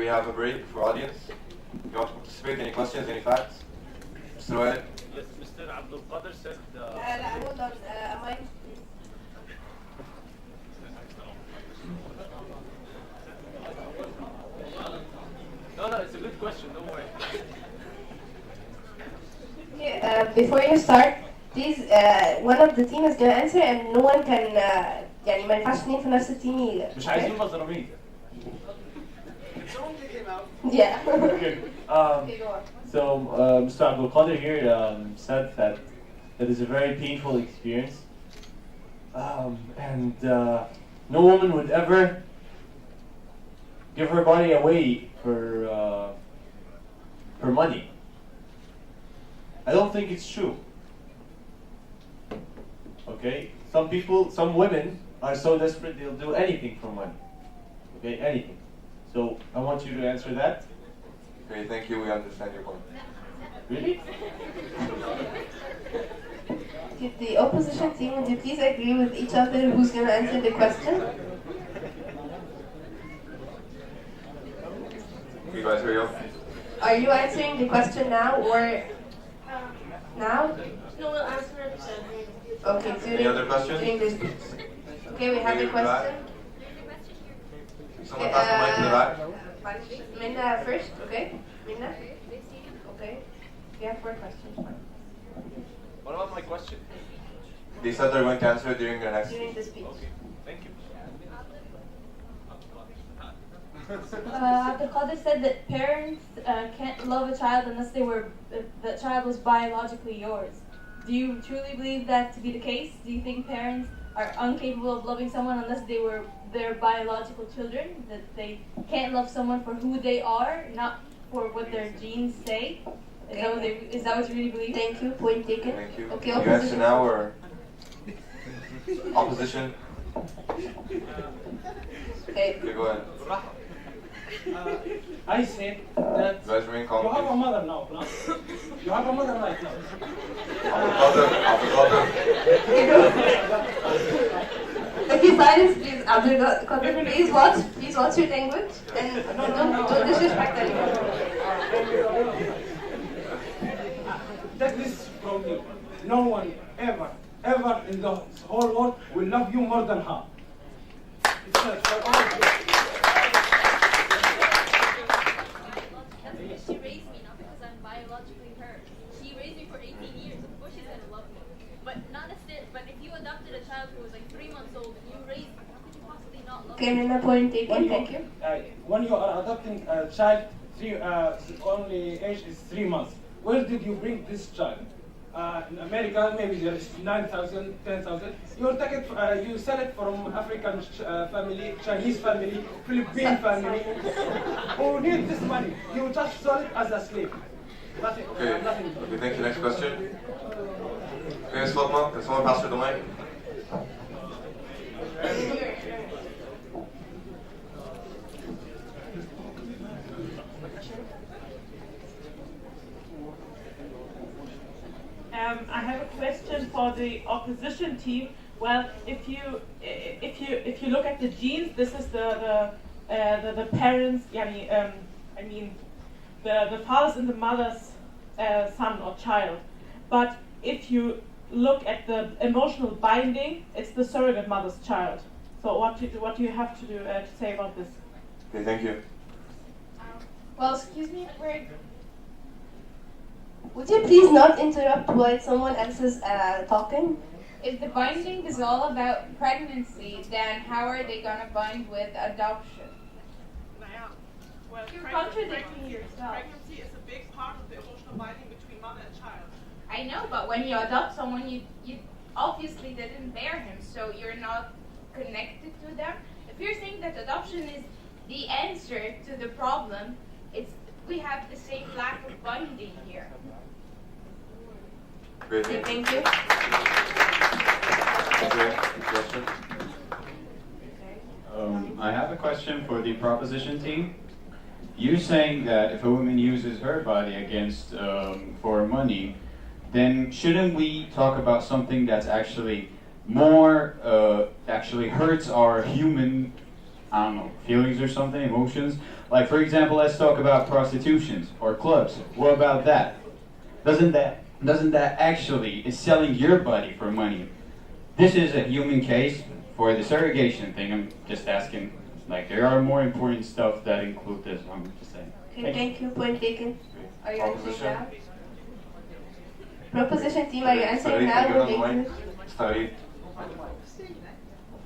we have a break for audience? You want to participate? Any questions? Any facts? Mr. Wael? Yes, Mr. Abdul Qadir said. Hold on. Am I? No, it's a good question. Don't worry. Okay, before you start, please, one of the team is gonna answer and no one can يعني ما ينفعش اتنين في نفس التيم. مش عايزين مظلومين. Yeah. Okay. Okay, go on. So Mr. Abdul Qadir here said that it is a very painful experience, and no woman would ever give her body away for money. I don't think it's true. Okay, some women are so desperate they'll do anything for money. Okay, anything. So I want you to answer that. Okay, thank you. We understand your point. Really? Okay, the opposition team, would you please agree with each other who's gonna answer the question? You guys hurry up. Are you answering the question now or now? No, we'll answer it. Okay, Any other questions? during this. Okay, we have a question. Someone pass the mic to the back. Minna first, okay? Minna? Okay. We have 4 questions. What about my question? They said they're going to answer it during their next During the speech. Okay, thank you. Abdul Qadir said that parents can't love a child unless the child was biologically yours. Do you truly believe that to be the case? Do you think parents are incapable of loving someone unless they were their biological children? That they can't love someone for who they are, not for what their genes say? Is that what you really believe? Thank you. Point taken. Thank you. Okay, You answer opposition. now or opposition? Okay. Okay, go ahead. I said that You guys remain calm, you have a please. mother now, no? You have a mother right now. Okay, silence please. Abdul Qadir, please watch your language and don't disrespect anyone. Take this from me. No one ever in the whole world will love you more than her. It's for all of you. She raised me, not because I'm biologically her. She raised me for 18 years. Of course she's gonna love me. But not necessarily. But if you adopted a child who was like 3 months old and you raised me, how could you possibly not love me? Okay, Minna, point taken. Thank you. When you are adopting a child, only age is 3 months. Where did you bring this child? In America, maybe there is 9,000, 10,000. You take it, you sell it from African family, Chinese family, Philippine family. Who need this money? You just sell it as a slave. Nothing. Okay. Nothing. Okay, thank you. Next question. Okay, Ms. Fatma, can someone pass her the mic? I have a question for the opposition team. Well, if you look at the genes, this is the parents. I mean, the father's and the mother's son or child. But if you look at the emotional binding, it's the surrogate mother's child. So what do you have to do to say about this? Okay, thank you. Well, excuse me, Would you please not interrupt while someone else is talking? If the binding is all about pregnancy, then how are they going to bind with adoption? Well, you're contradicting yourself. Pregnancy is a big part of the emotional binding between mother and child. I know, but when you adopt someone, you obviously didn't bear him, so you're not connected to them. If you're saying that adoption is the answer to the problem, we have the same lack of binding here. Great. Okay, thank you. Okay, question? I have a question for the proposition team. You're saying that if a woman uses her body against for money, then shouldn't we talk about something that's actually more actually hurts our human I don't know, feelings or something, emotions. Like, for example, let's talk about prostitutions or clubs. What about that? Doesn't that actually is selling your body for money? This is a human case for the surrogation thing. I'm just asking. Like, there are more important stuff that include this. I'm just saying. Okay, thank you. Point taken. Are you answering Proposition. now? Proposition team, are you answering Started, now? give Or them the later? mic. Started.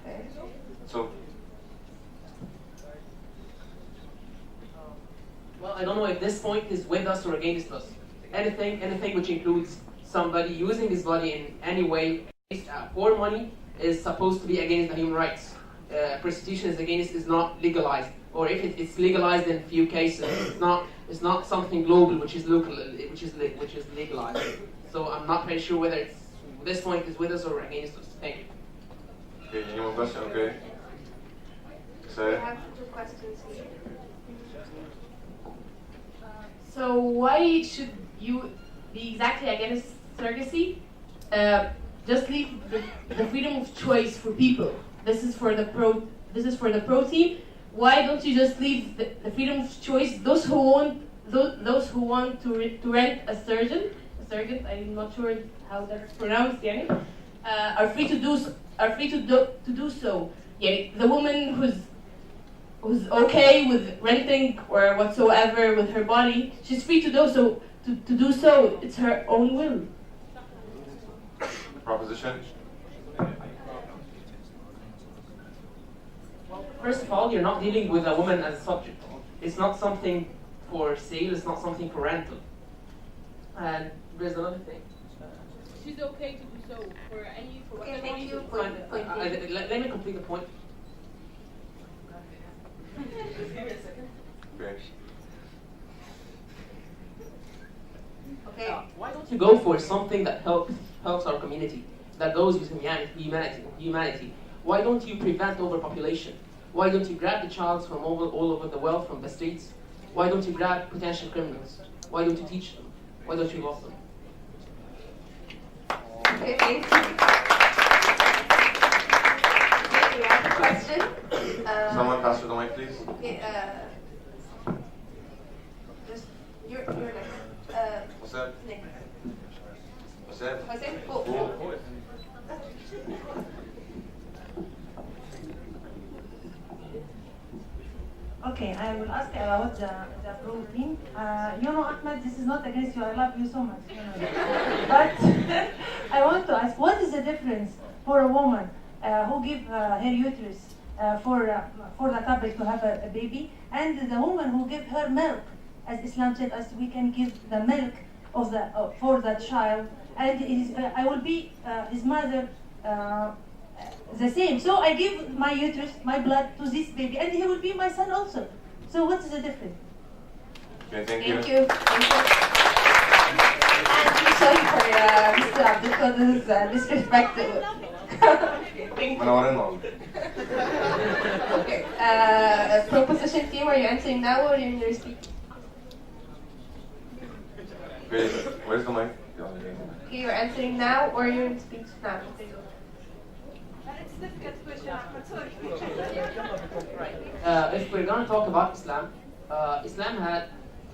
Okay. So, Well, I don't know if this point is with us or against us. Anything which includes somebody using his body in any way for money is supposed to be against the human rights. Prostitution is not legalized, or if it's legalized in few cases, it's not something global which is local, which is legalized. So I'm not very sure whether this point is with us or against us. Thank you. okay, any more question? Okay. We Say. have two questions here. So why should you be exactly against surrogacy? Just leave the freedom of choice for people. This is for the pro team. Why don't you just leave the freedom of choice? Those who want to rent a surrogate, I'm not sure how that's pronounced, are free to do so. Yeah, the woman who's okay with renting or whatsoever with her body, she's free to do so. To do so, it's her own will. Proposition. First of all, you're not dealing with a woman as a subject. It's not something for sale, it's not something for rental. And there's another thing. She's okay to do so for Okay, whatever thank reason. you. Point. Let me complete the point. Okay. Okay. Why don't you go for something that helps our community, that goes with humanity? Why don't you prevent overpopulation? Why don't you grab the child from all over the world, from the streets? Why don't you grab potential criminals? Why don't you teach them? Why don't you love them? Okay, thank you. Okay, we have a question. Someone pass her the mic, please. Okay, just you're next. What's that? Nick. What's that? Jose? Oh. Cool. Okay, I will ask about the protein. Ahmed, this is not against you. I love you so much. But I want to ask, what is the difference for a woman who give her uterus for the couple to have a baby, and the woman who give her milk, as Islam said us, we can give the milk of for the child, and I will be his mother. The same. So I give my uterus, my blood to this baby, and he will be my son also. So what is the difference? Okay, thank you. Thank you. Thank you. And I'm sorry for Mr. Abdulkadir's disrespect. Thank you. Okay. Proposition team, are you answering now or in your speech? Okay, where's the mic? Okay, you're answering now or you're in speech now? It's a difficult question, Ahmed. Sorry. If we're gonna talk about Islam, Islam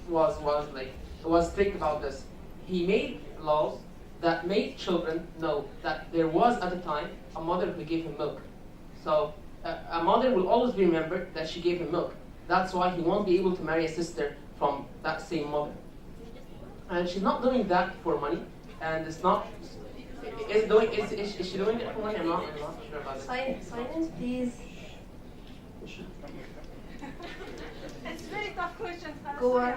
was strict about this. He made laws that made children know that there was at the time a mother who gave him milk. So a mother will always be remembered that she gave him milk. That's why he won't be able to marry a sister from that same mother. And she's not doing that for money, and it's not. Is she doing it for money? I'm not sure about it. Silence, please. It's a very tough question. Go on.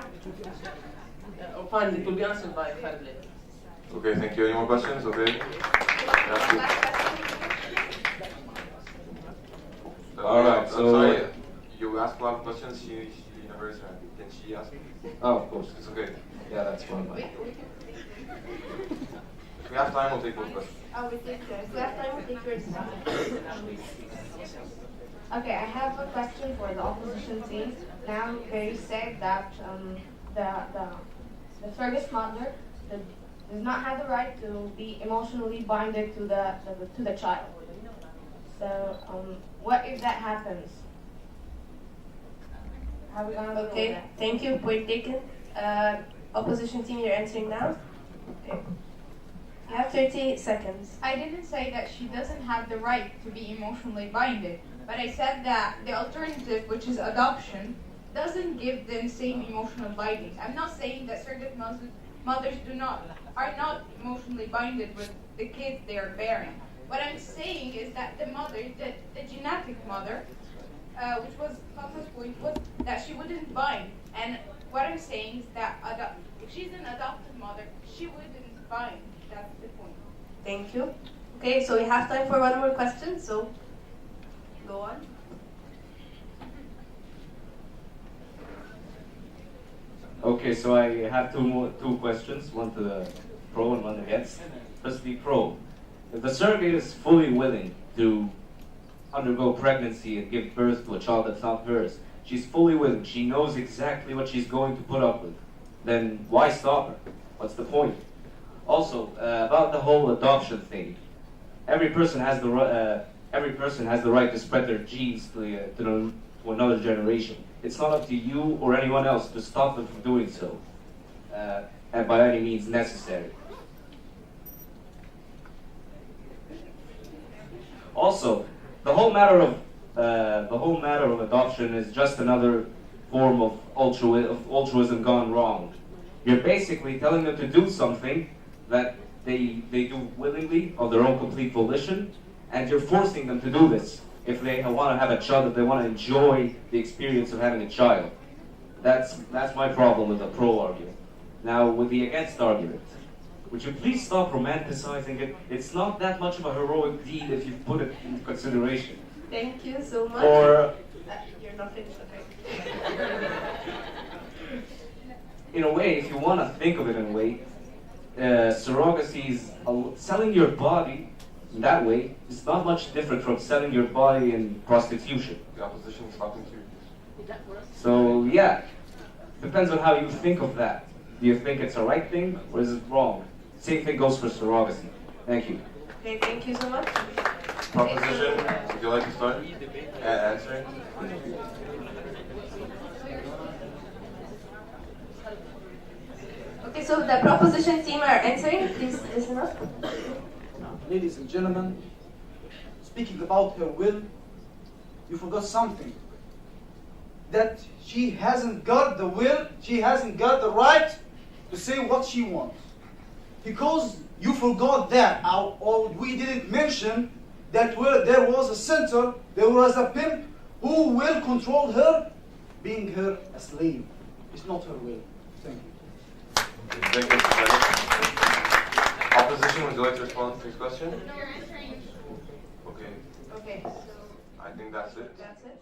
Fine, it will be answered by Khalid later. Okay, thank you. Any more questions? Okay. All right, I'm so- sorry, you asked a lot of questions. She never answered. Can she ask? Oh, of course. It's okay. Yeah, that's fine. If we have time, we'll take more questions. Oh, we take yours. We have time, we'll take yours. Okay, I have a question for the opposition team. Now, they said that the surrogate mother does not have the right to be emotionally bonded to the child. So, what if that happens? How we gonna do Okay, that? thank you. Point taken. Opposition team, you're answering now. Okay. You have 30 seconds. I didn't say that she doesn't have the right to be emotionally binded, but I said that the alternative, which is adoption, doesn't give them same emotional binding. I'm not saying that surrogate mothers are not emotionally binded with the kids they are bearing. What I'm saying is that the mother, the genetic mother, which was Fatma's point, was that she wouldn't bind. And what I'm saying is that if she's an adopted mother, she wouldn't bind. That's the point. Thank you. Okay, so we have time for one more question, so go on. Okay, so I have two questions, one to the pro and one against. Firstly, pro. If the surrogate is fully willing to undergo pregnancy and give birth to a child that's not hers, she's fully willing, she knows exactly what she's going to put up with, then why stop her? What's the point? Also, about the whole adoption thing, every person has the right to spread their genes to another generation. It's not up to you or anyone else to stop them from doing so, and by any means necessary. Also, the whole matter of adoption is just another form of altruism gone wrong. You're basically telling them to do something that they do willingly, of their own complete volition, and you're forcing them to do this if they want to have a child, if they want to enjoy the experience of having a child. That's my problem with the pro argument. Now, with the against argument, would you please stop romanticizing it? It's not that much of a heroic deed if you put it into consideration. Thank you so much. Or, you're not finished, okay. in a way, if you want to think of it in a way, surrogacy is selling your body in that way is not much different from selling your body in prostitution. The opposition is talking to you. So yeah, depends on how you think of that. Do you think it's a right thing or is it wrong? Same thing goes for surrogacy. Thank you. Okay, thank you so much. Proposition, would you like to start answering? Okay, so the proposition team are answering. Please listen up. Ladies and gentlemen, speaking about her will, you forgot something. That she hasn't got the will, she hasn't got the right to say what she wants. Because you forgot that, or we didn't mention that there was a center, there was a pimp who will control her, being her a slave. It's not her will. Thank you. Thank you. Opposition, would you like to respond to his question? No, you're answering. Okay. Okay, so I think that's it. that's it.